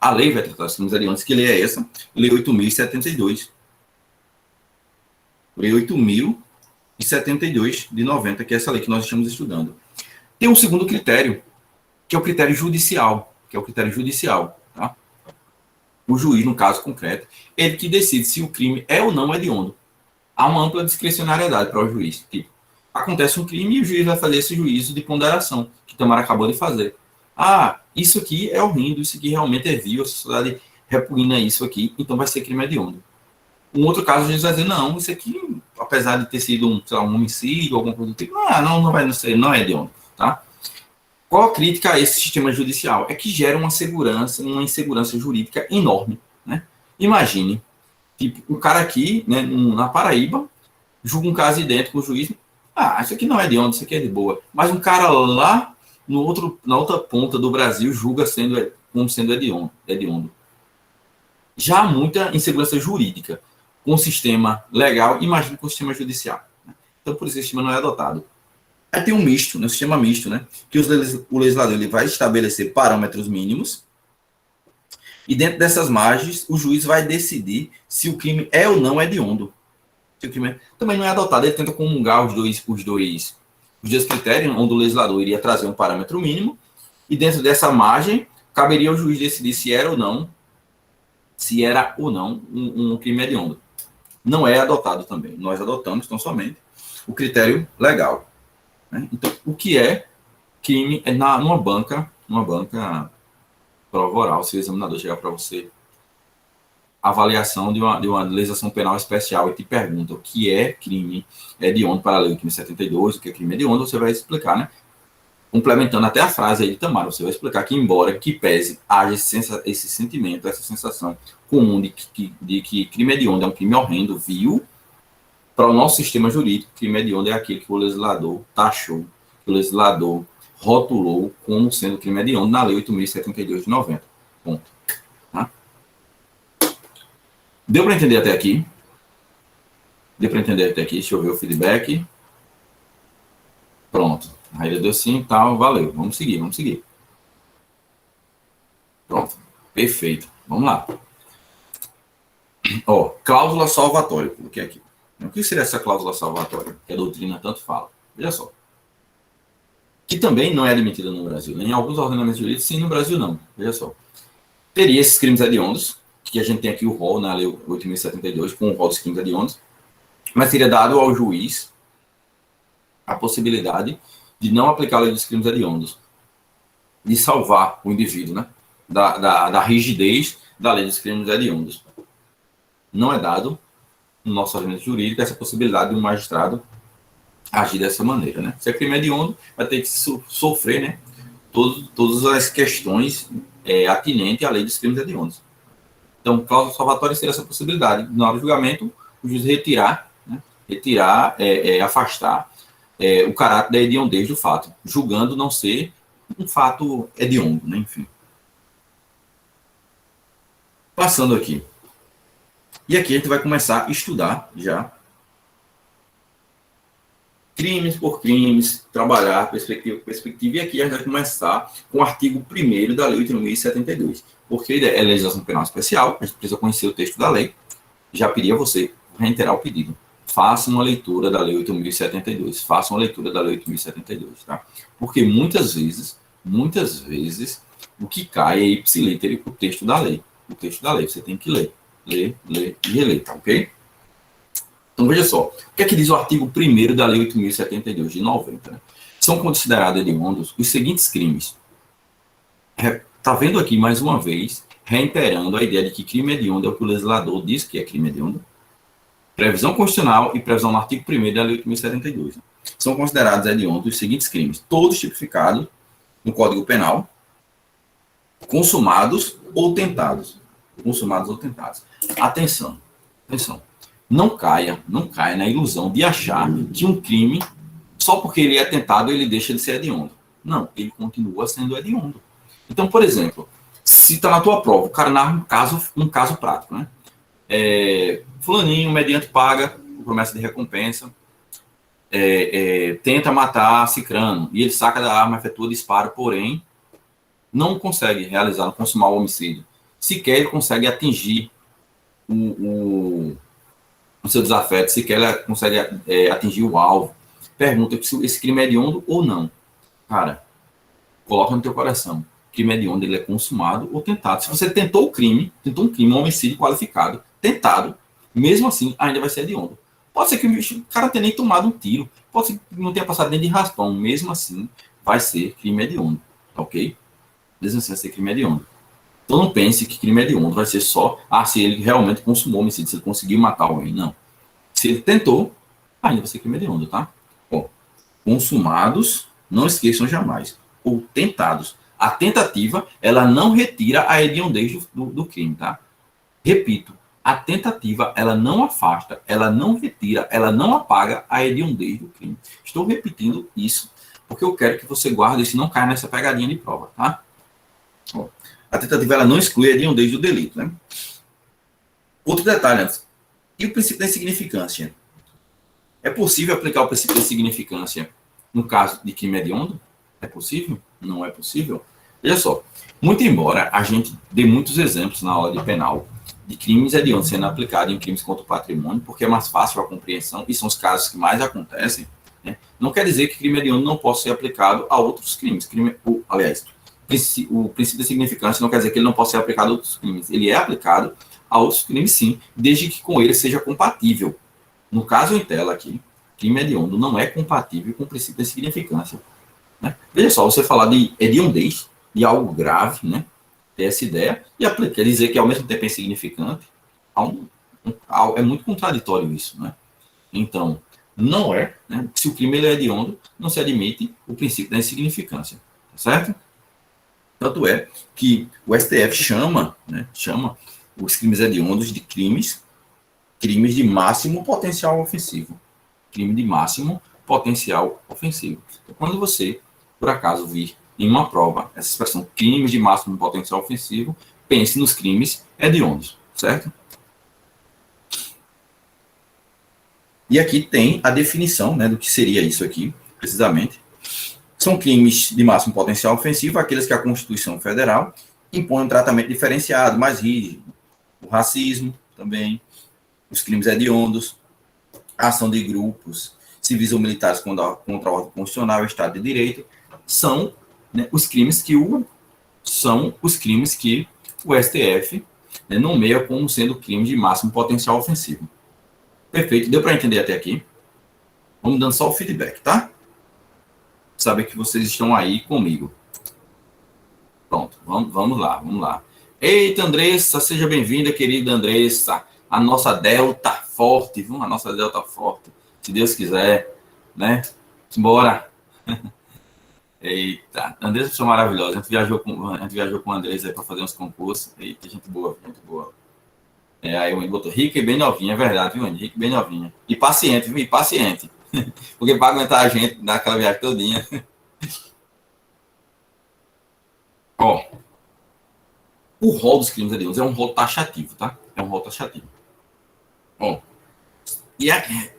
A lei vai tratar dos crimes hediondos. Que lei é essa? Lei 8.072. Lei 8.072 de 90, que é essa lei que nós estamos estudando. Tem um segundo critério, que é o critério judicial. Tá? O juiz, no caso concreto, ele que decide se o crime é ou não hediondo. Há uma ampla discricionariedade para o juiz. Tipo, acontece um crime e o juiz vai fazer esse juízo de ponderação, que o Tamara acabou de fazer. Ah, isso aqui é horrendo, isso aqui realmente é vil, a sociedade repugna isso aqui, então vai ser crime hediondo. Um outro caso, o juiz vai dizer, não, isso aqui, apesar de ter sido um homicídio, alguma coisa do tipo, não vai ser, não é hediondo, tá? Qual a crítica a esse sistema judicial? É que gera uma insegurança jurídica enorme, né? Imagine, tipo, um cara aqui, né, na Paraíba, julga um caso idêntico com o juiz, isso aqui não é hediondo, isso aqui é de boa. Mas um cara lá na outra ponta do Brasil julga como sendo hediondo. Já há muita insegurança jurídica com o sistema legal, imagine com o sistema judicial. Então, por isso, esse sistema não é adotado. Aí tem um misto, né, um sistema misto, né, que o legislador ele vai estabelecer parâmetros mínimos e dentro dessas margens o juiz vai decidir se o crime é ou não hediondo. Se o crime também não é adotado, ele tenta comungar os dois critérios, onde o legislador iria trazer um parâmetro mínimo e dentro dessa margem caberia ao juiz decidir se era ou não um crime hediondo. Não é adotado também. Nós adotamos, então, somente o critério legal. Né? Então, o que é crime é numa banca prova oral, se o examinador chegar para você, avaliação de uma legislação penal especial e te pergunta o que é crime hediondo para a lei 8.072, o que é crime hediondo, você vai explicar, né? Complementando até a frase aí de Tamara, você vai explicar que, embora que pese, haja esse sentimento, essa sensação comum de que crime hediondo é um crime horrendo, vil, para o nosso sistema jurídico, crime hediondo é aquele que o legislador taxou, que o legislador rotulou como sendo crime hediondo na lei 8.072 de 90. Ponto. Tá? Deu para entender até aqui? Deixa eu ver o feedback. Pronto. Aí deu sim, tal, valeu. Vamos seguir. Pronto. Perfeito. Vamos lá. Cláusula salvatória. Coloquei aqui. O que seria essa cláusula salvatória? Que a doutrina tanto fala. Veja só. Que também não é admitida no Brasil. Em alguns ordenamentos jurídicos, sim, no Brasil não. Veja só. Teria esses crimes hediondos, que a gente tem aqui o rol na lei 8.072, com o rol dos crimes hediondos, mas seria dado ao juiz a possibilidade de não aplicar a lei dos crimes hediondos, de salvar o indivíduo, né, da rigidez da lei dos crimes hediondos. Não é dado no nosso ordenamento jurídico essa possibilidade de um magistrado agir dessa maneira, né? Se é crime hediondo, vai ter que sofrer, né, todas as questões atinentes à lei dos crimes hediondos. Então, cláusula salvatória seria essa possibilidade. Na hora do julgamento, o juiz afastar o caráter da hediondez do fato, julgando não ser um fato hediondo, né? Enfim. Passando aqui. E aqui a gente vai começar a estudar já crimes por crimes, trabalhar perspectiva por perspectiva, e aqui a gente vai começar com o artigo 1º da lei 8.072, porque é legislação penal especial, a gente precisa conhecer o texto da lei. Já pedi a você reiterar o pedido. Faça uma leitura da lei 8.072, faça uma leitura da lei 8.072, tá? Porque muitas vezes, o que cai é ipsiliter o texto da lei. O texto da lei, você tem que ler e reler, tá ok? Então, veja só, o que é que diz o artigo 1º da Lei 8.072, de 90? Né? São considerados hediondos os seguintes crimes. Está vendo aqui, mais uma vez, reiterando a ideia de que crime hediondo é o que o legislador diz que é crime hediondo. Previsão constitucional e previsão no artigo 1º da Lei 8.072. Né? São considerados hediondos os seguintes crimes, todos tipificados no Código Penal, consumados ou tentados. Atenção. Não caia na ilusão de achar que um crime, só porque ele é tentado, ele deixa de ser hediondo. Não, ele continua sendo hediondo. Então, por exemplo, se está na tua prova, o cara narra um caso prático, né? Fulaninho, mediante paga, promessa de recompensa, tenta matar Cicrano, e ele saca da arma, efetua disparo, porém, não consegue realizar, consumar o homicídio. sequer ele consegue atingir o seu desafeto, sequer ela consegue atingir o alvo. Pergunta se esse crime é hediondo ou não. Cara, coloca no teu coração. Crime hediondo, ele é consumado ou tentado. Se você tentou um crime, um homicídio qualificado, tentado, mesmo assim, ainda vai ser hediondo. Pode ser que o cara tenha nem tomado um tiro, pode ser que não tenha passado nem de raspão, mesmo assim, vai ser crime hediondo, ok? Mesmo assim, vai ser crime hediondo. Então não pense que crime hediondo vai ser só, se ele realmente consumou homicídio, se ele conseguiu matar alguém, não. Se ele tentou, ainda vai ser crime hediondo, tá? Ó, consumados, não esqueçam jamais, ou tentados. A tentativa, ela não retira a hediondez do crime, tá? Repito, a tentativa, ela não afasta, ela não retira, ela não apaga a hediondez do crime. Estou repetindo isso, porque eu quero que você guarde isso e não caia nessa pegadinha de prova, tá? Ó, a tentativa, ela não exclui a hediondez do delito, né? Outro detalhe antes. E o princípio da insignificância? É possível aplicar o princípio da insignificância no caso de crime hediondo? É possível? Não é possível? Veja só, muito embora a gente dê muitos exemplos na aula de penal de crimes hediondos sendo aplicados em crimes contra o patrimônio, porque é mais fácil a compreensão e são os casos que mais acontecem, né? Não quer dizer que crime hediondo não possa ser aplicado a outros crimes. Aliás, o princípio da significância não quer dizer que ele não possa ser aplicado a outros crimes. Ele é aplicado a outros crimes, sim, desde que com ele seja compatível. No caso em tela aqui, crime hediondo não é compatível com o princípio da significância, né? Veja só, você falar de hediondez, de algo grave, né? Ter essa ideia, e quer dizer que ao mesmo tempo é insignificante, é muito contraditório isso, né? Então, não é, né? Se o crime ele é hediondo, não se admite o princípio da insignificância, tá certo? Tanto é que o STF chama os crimes hediondos de crimes de máximo potencial ofensivo. Crime de máximo potencial ofensivo. Então, quando você, por acaso, vir em uma prova essa expressão crimes de máximo potencial ofensivo, pense nos crimes hediondos, certo? E aqui tem a definição, né, do que seria isso aqui, precisamente. São crimes de máximo potencial ofensivo, aqueles que a Constituição Federal impõe um tratamento diferenciado, mais rígido. O racismo também, os crimes hediondos, a ação de grupos civis ou militares contra a ordem constitucional e o Estado de Direito, são, né, os crimes que o STF, né, nomeia como sendo crimes de máximo potencial ofensivo. Perfeito, deu para entender até aqui? Vamos dando só o feedback, tá? Saber que vocês estão aí comigo. Pronto, vamos lá. Eita, Andressa, seja bem-vinda, querida Andressa. A nossa Delta forte, viu? A nossa Delta forte. Se Deus quiser, né? Bora. Eita, Andressa é pessoa maravilhosa. A gente viajou com a Andressa para fazer uns concursos. Eita, gente boa, gente boa. Aí o Wendy botou rica e bem novinha, é verdade, viu, Wendy? Rica e bem novinha. E paciente, viu? E paciente. Porque para aguentar a gente naquela viagem todinha. Ó, o rol dos crimes hediondos é um rol taxativo, tá? É um rol taxativo. Ó, e aqui,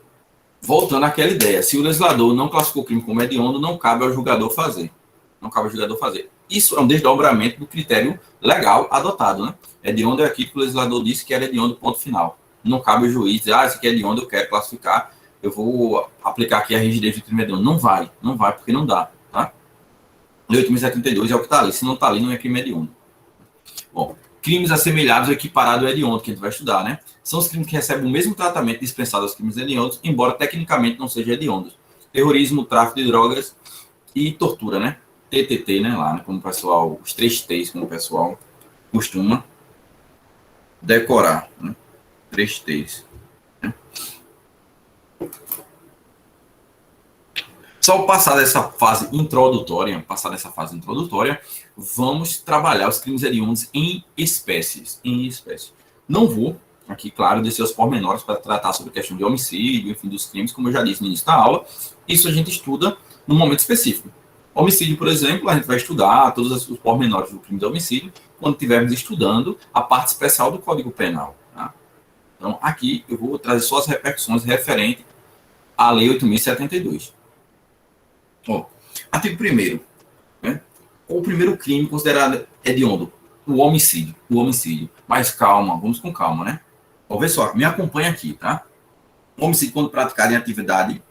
voltando àquela ideia, se o legislador não classificou o crime como hediondo, não cabe ao julgador fazer. Não cabe ao julgador fazer. Isso é um desdobramento do critério legal adotado, né? Hediondo é aquilo que o legislador disse que era hediondo, ponto final. Não cabe ao juiz dizer, esse aqui é hediondo, eu quero classificar, eu vou aplicar aqui a rigidez do crime hediondo. Não vai, porque não dá, tá? Lei 8.072 é o que está ali. Se não está ali, não é crime hediondo. Bom, crimes assemelhados ou equiparados ao hediondo, que a gente vai estudar, né? São os crimes que recebem o mesmo tratamento dispensado aos crimes hediondos, embora tecnicamente não sejam hediondos. Terrorismo, tráfico de drogas e tortura, né? TTT, né? Lá, né? Como o pessoal, os 3 T's, como o pessoal costuma decorar, né? 3 T's. Né? Só passar dessa fase introdutória, vamos trabalhar os crimes hediondos em espécies. Não vou, aqui, claro, descer os pormenores para tratar sobre a questão de homicídio, enfim, dos crimes, como eu já disse no início da aula. Isso a gente estuda num momento específico. Homicídio, por exemplo, a gente vai estudar todos os pormenores do crime de homicídio quando estivermos estudando a parte especial do Código Penal. Tá? Então, aqui eu vou trazer só as repercussões referentes à Lei 8.072. Artigo 1º. Né? Qual o primeiro crime considerado hediondo? o homicídio. Mas calma, vamos com calma, né? Ó, vê só, me acompanha aqui, tá? O homicídio quando praticado em atividade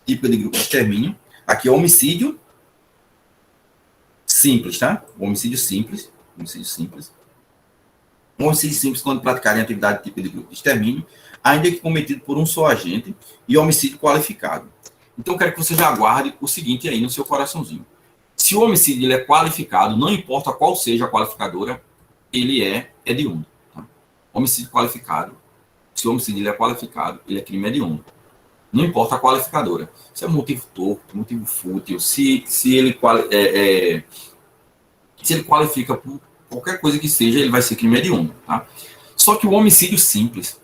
típica de grupo de extermínio. Aqui é homicídio simples, tá? Homicídio simples. Um homicídio simples quando praticado em atividade típica de grupo de extermínio, ainda que cometido por um só agente, e homicídio qualificado. Então, eu quero que você já guarde o seguinte aí no seu coraçãozinho. Se o homicídio ele é qualificado, não importa qual seja a qualificadora, ele é hediondo. Tá? Homicídio qualificado. Se o homicídio ele é qualificado, ele é crime hediondo. Não importa a qualificadora. Se é motivo torto, motivo fútil, se ele qualifica por qualquer coisa que seja, ele vai ser crime hediondo. Tá? Só que o homicídio simples,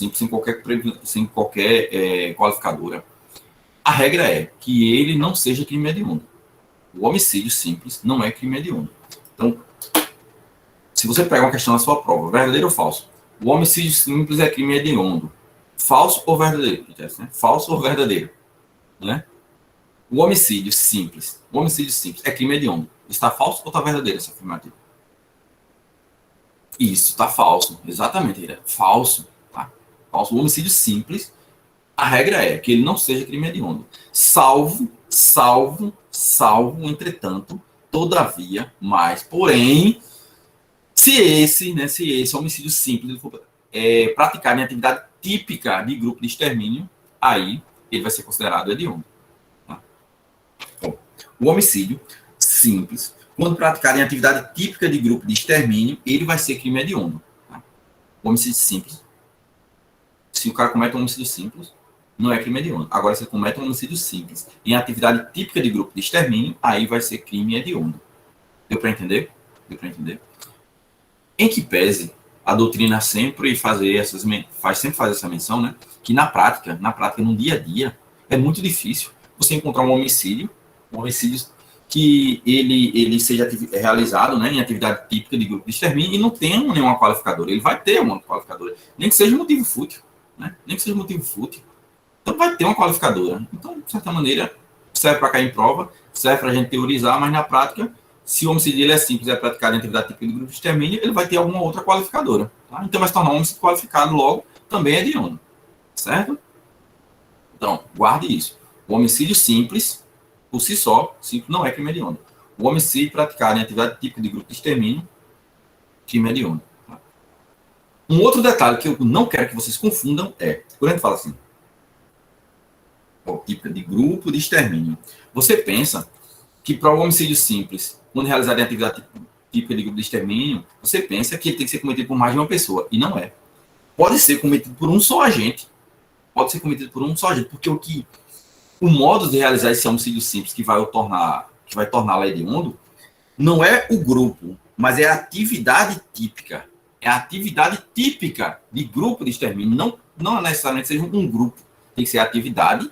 sem qualquer qualificadora, a regra é que ele não seja crime hediondo. O homicídio simples não é crime hediondo. Então, se você pega uma questão na sua prova, verdadeiro ou falso? O homicídio simples é crime hediondo. Falso ou verdadeiro? Falso ou verdadeiro? Né? O homicídio simples é crime hediondo. Está falso ou está verdadeiro essa afirmativa? Isso, está falso. Exatamente, é falso. Tá? Falso. O homicídio simples, a regra é que ele não seja crime hediondo. Salvo, entretanto, todavia, mas, porém, se esse homicídio simples ele for praticado em atividade típica de grupo de extermínio, aí ele vai ser considerado hediondo. Tá? Bom, o homicídio simples, quando praticado em atividade típica de grupo de extermínio, ele vai ser crime hediondo. Tá? O homicídio simples, se o cara comete um homicídio simples, não é crime hediondo. Agora, se ele comete um homicídio simples em atividade típica de grupo de extermínio, aí vai ser crime hediondo. Deu para entender? Em que pese, a doutrina sempre faz essa menção, né? Que na prática, no dia a dia, é muito difícil você encontrar um homicídio que ele seja realizado, né, em atividade típica de grupo de extermínio e não tenha nenhuma qualificadora. Ele vai ter uma qualificadora, nem que seja motivo fútil, né? Então vai ter uma qualificadora. Então, de certa maneira, serve para cair em prova, serve para a gente teorizar, mas na prática, se o homicídio ele é simples, é praticado em atividade típica de grupo de extermínio, ele vai ter alguma outra qualificadora. Tá? Então vai se tornar um homicídio qualificado logo, também é hediondo. Certo? Então, guarde isso. O homicídio simples, por si só, simples não é crime hediondo. O homicídio praticado em atividade típica de grupo de extermínio, crime hediondo. Tá? Um outro detalhe que eu não quero que vocês confundam é, quando a gente fala assim, típica de grupo de extermínio, você pensa que para o homicídio simples, quando realizado em atividade típica de grupo de extermínio, você pensa que ele tem que ser cometido por mais de uma pessoa, e não é. Pode ser cometido por um só agente, porque o modo de realizar esse homicídio simples que vai torná-lo hediondo não é o grupo, mas é a atividade típica. É a atividade típica de grupo de extermínio. Não necessariamente seja um grupo. Tem que ser a atividade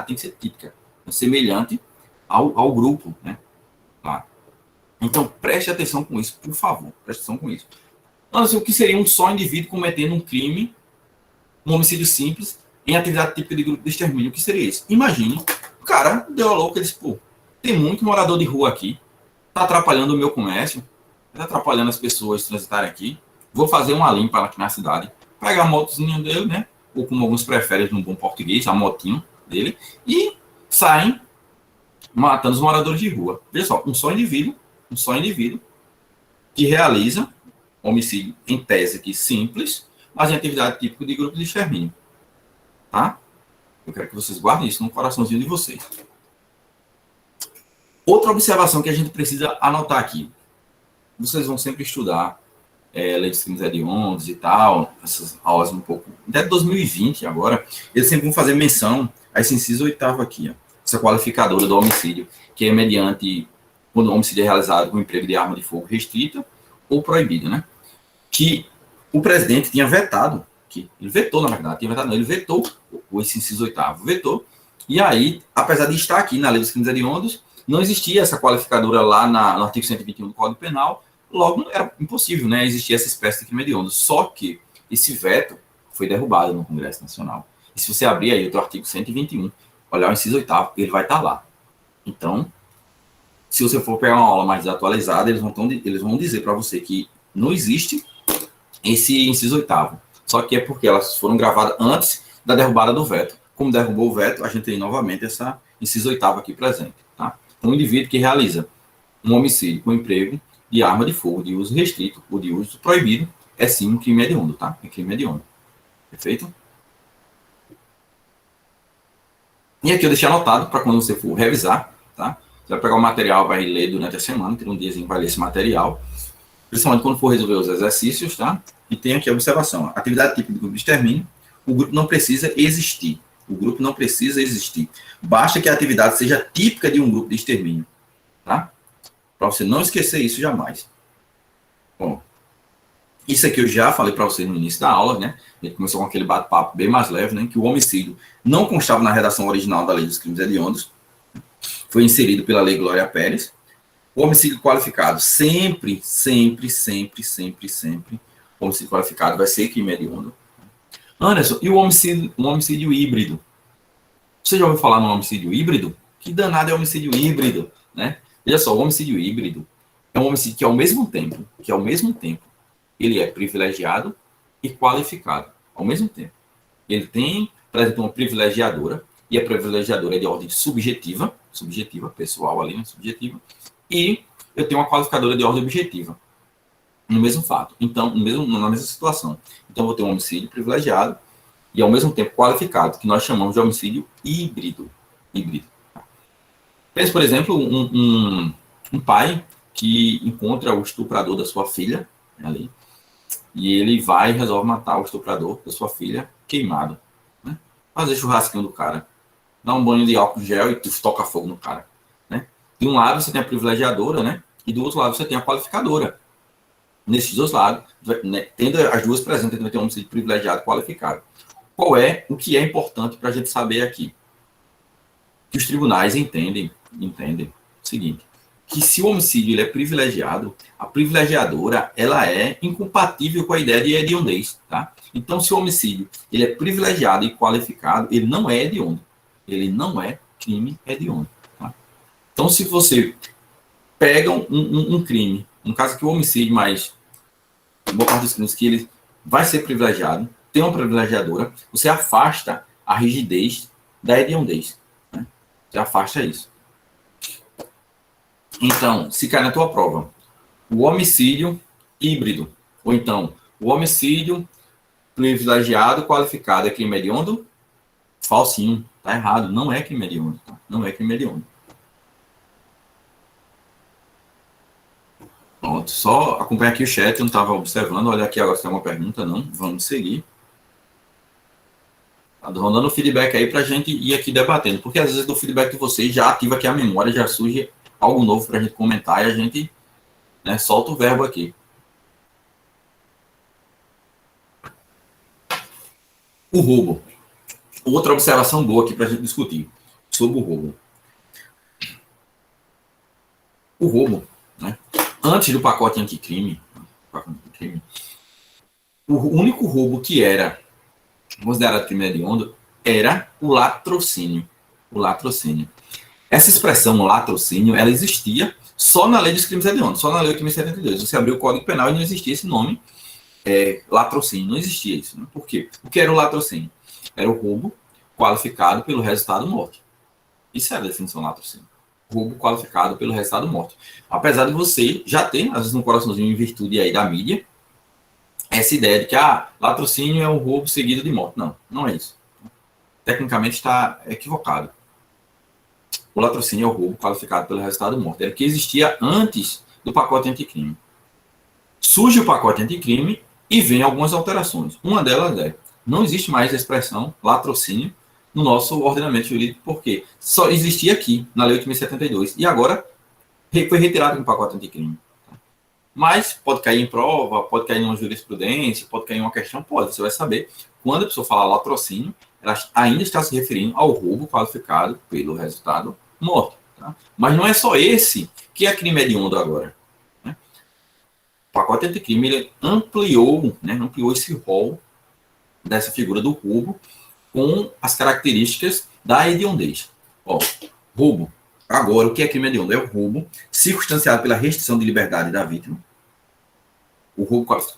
tem que ser típica. Semelhante ao grupo. Né? Tá? Então, preste atenção com isso, por favor. Preste atenção com isso. Então, assim, o que seria um só indivíduo cometendo um crime, um homicídio simples, em atividade típica de grupo de extermínio? O que seria isso? Imagine, o cara deu a louca e disse, tem muito morador de rua aqui, está atrapalhando o meu comércio, está atrapalhando as pessoas transitarem aqui, vou fazer uma limpa aqui na cidade, pegar a motozinha dele, né? Ou como alguns preferem no bom português, a motinho dele, e saem matando os moradores de rua. Veja só, um só indivíduo que realiza homicídio em tese aqui simples, mas em atividade típica de grupo de extermínio. Tá? Eu quero que vocês guardem isso no coraçãozinho de vocês. Outra observação que a gente precisa anotar aqui. Vocês vão sempre estudar lei dos crimes hediondos e tal, essas aulas um pouco... Até 2020 agora, eles sempre vão fazer menção a esse inciso 8º aqui, ó, essa qualificadora do homicídio, que é mediante quando o homicídio é realizado com emprego de arma de fogo restrita ou proibida, né? Que o presidente tinha vetado, ele vetou, na verdade, ele vetou esse inciso 8º, vetou, e aí, apesar de estar aqui na lei dos crimes hediondos, não existia essa qualificadora lá no artigo 121 do Código Penal, logo era impossível, né, existir essa espécie de crime hediondo. Só que esse veto foi derrubado no Congresso Nacional. E se você abrir aí o artigo 121, olhar o inciso 8º, ele vai estar lá. Então, se você for pegar uma aula mais atualizada, eles vão dizer para você que não existe esse inciso oitavo. Só que é porque elas foram gravadas antes da derrubada do veto. Como derrubou o veto, a gente tem novamente essa inciso oitavo aqui presente. Tá? Então, um indivíduo que realiza um homicídio com emprego de arma de fogo de uso restrito ou de uso proibido é sim um crime hediondo, tá? É crime hediondo. Perfeito? E aqui eu deixei anotado para quando você for revisar, tá? Você vai pegar o material, vai ler durante a semana, tem um diazinho que vai ler esse material, principalmente quando for resolver os exercícios, tá? E tem aqui a observação. Atividade típica do grupo de extermínio, o grupo não precisa existir. O grupo não precisa existir. Basta que a atividade seja típica de um grupo de extermínio, tá? Para você não esquecer isso jamais. Bom, isso aqui eu já falei para você no início da aula, né? A gente começou com aquele bate-papo bem mais leve, né? Que o homicídio não constava na redação original da Lei dos Crimes Hediondos, foi inserido pela Lei Glória Pérez. O homicídio qualificado sempre, o homicídio qualificado vai ser crime hediondo. Anderson, e o homicídio híbrido? Você já ouviu falar no homicídio híbrido? Que danado é o homicídio híbrido, né? Veja só, o homicídio híbrido é um homicídio que ao mesmo tempo, ele é privilegiado e qualificado, ao mesmo tempo. Ele tem, por exemplo, uma privilegiadora, e a privilegiadora é de ordem subjetiva, pessoal ali, né, subjetiva, e eu tenho uma qualificadora de ordem objetiva, no mesmo fato. Então, na mesma situação. Então, eu vou ter um homicídio privilegiado e, ao mesmo tempo, qualificado, que nós chamamos de homicídio híbrido. Pense, por exemplo, um pai que encontra o estuprador da sua filha, ali, e ele vai e resolve matar o estuprador da sua filha queimado. Né? Fazer churrasquinho do cara. Dá um banho de álcool gel e toca fogo no cara. Né? De um lado você tem a privilegiadora, né? E do outro lado você tem a qualificadora. Nesses dois lados, né, tendo as duas presentes, a gente vai ter um homicídio privilegiado e qualificado. O que é importante para a gente saber aqui? Que os tribunais entendem o seguinte, que se o homicídio ele é privilegiado, a privilegiadora ela é incompatível com a ideia de hediondez, tá? Então, se o homicídio ele é privilegiado e qualificado, ele não é hediondo. Ele não é crime hediondo. Tá? Então, se você pega um crime, no caso aqui o homicídio, mas boa parte dos crimes que ele vai ser privilegiado, tem uma privilegiadora, você afasta a rigidez da hediondez. Né? Você afasta isso. Então, se cai na tua prova, o homicídio híbrido, ou então, o homicídio privilegiado qualificado é crime hediondo? Falsinho, tá errado, não é crime hediondo, tá? Não é crime hediondo. Pronto, só acompanha aqui o chat, eu não estava observando, olha aqui agora se tem uma pergunta, não, vamos seguir. Tá dando feedback aí para a gente ir aqui debatendo, porque às vezes do feedback de vocês já ativa aqui a memória, já surge algo novo para a gente comentar e a gente, né, solta o verbo aqui. O roubo. Outra observação boa aqui para a gente discutir sobre o roubo. O roubo, né, antes do pacote anticrime, o único roubo que era considerado crime hediondo era o latrocínio. O latrocínio. Essa expressão latrocínio, ela existia só na lei dos crimes hediondos, só na lei 8.072. Você abriu o Código Penal e não existia esse nome, latrocínio, não existia isso. Né? Por quê? O que era o latrocínio? Era o roubo qualificado pelo resultado morte. Isso é a definição do latrocínio. Roubo qualificado pelo resultado morte. Apesar de você já ter, às vezes no coraçãozinho, em virtude aí da mídia, essa ideia de que latrocínio é um roubo seguido de morte. Não, não é isso. Tecnicamente está equivocado. O latrocínio é o roubo qualificado pelo resultado morte. Era o que existia antes do pacote anticrime. Surge o pacote anticrime e vem algumas alterações. Uma delas não existe mais a expressão latrocínio no nosso ordenamento jurídico, porque só existia aqui, na Lei 8.072, e agora foi retirado no pacote anticrime. Mas pode cair em prova, pode cair em uma jurisprudência, pode cair em uma questão, pode. Você vai saber, quando a pessoa fala latrocínio, ela ainda está se referindo ao roubo qualificado pelo resultado morte. Tá? Mas não é só esse que é crime hediondo agora. Né? O pacote anticrime ele ampliou esse rol dessa figura do roubo com as características da hediondez. Roubo. Agora, o que é crime hediondo? É o roubo circunstanciado pela restrição de liberdade da vítima. O roubo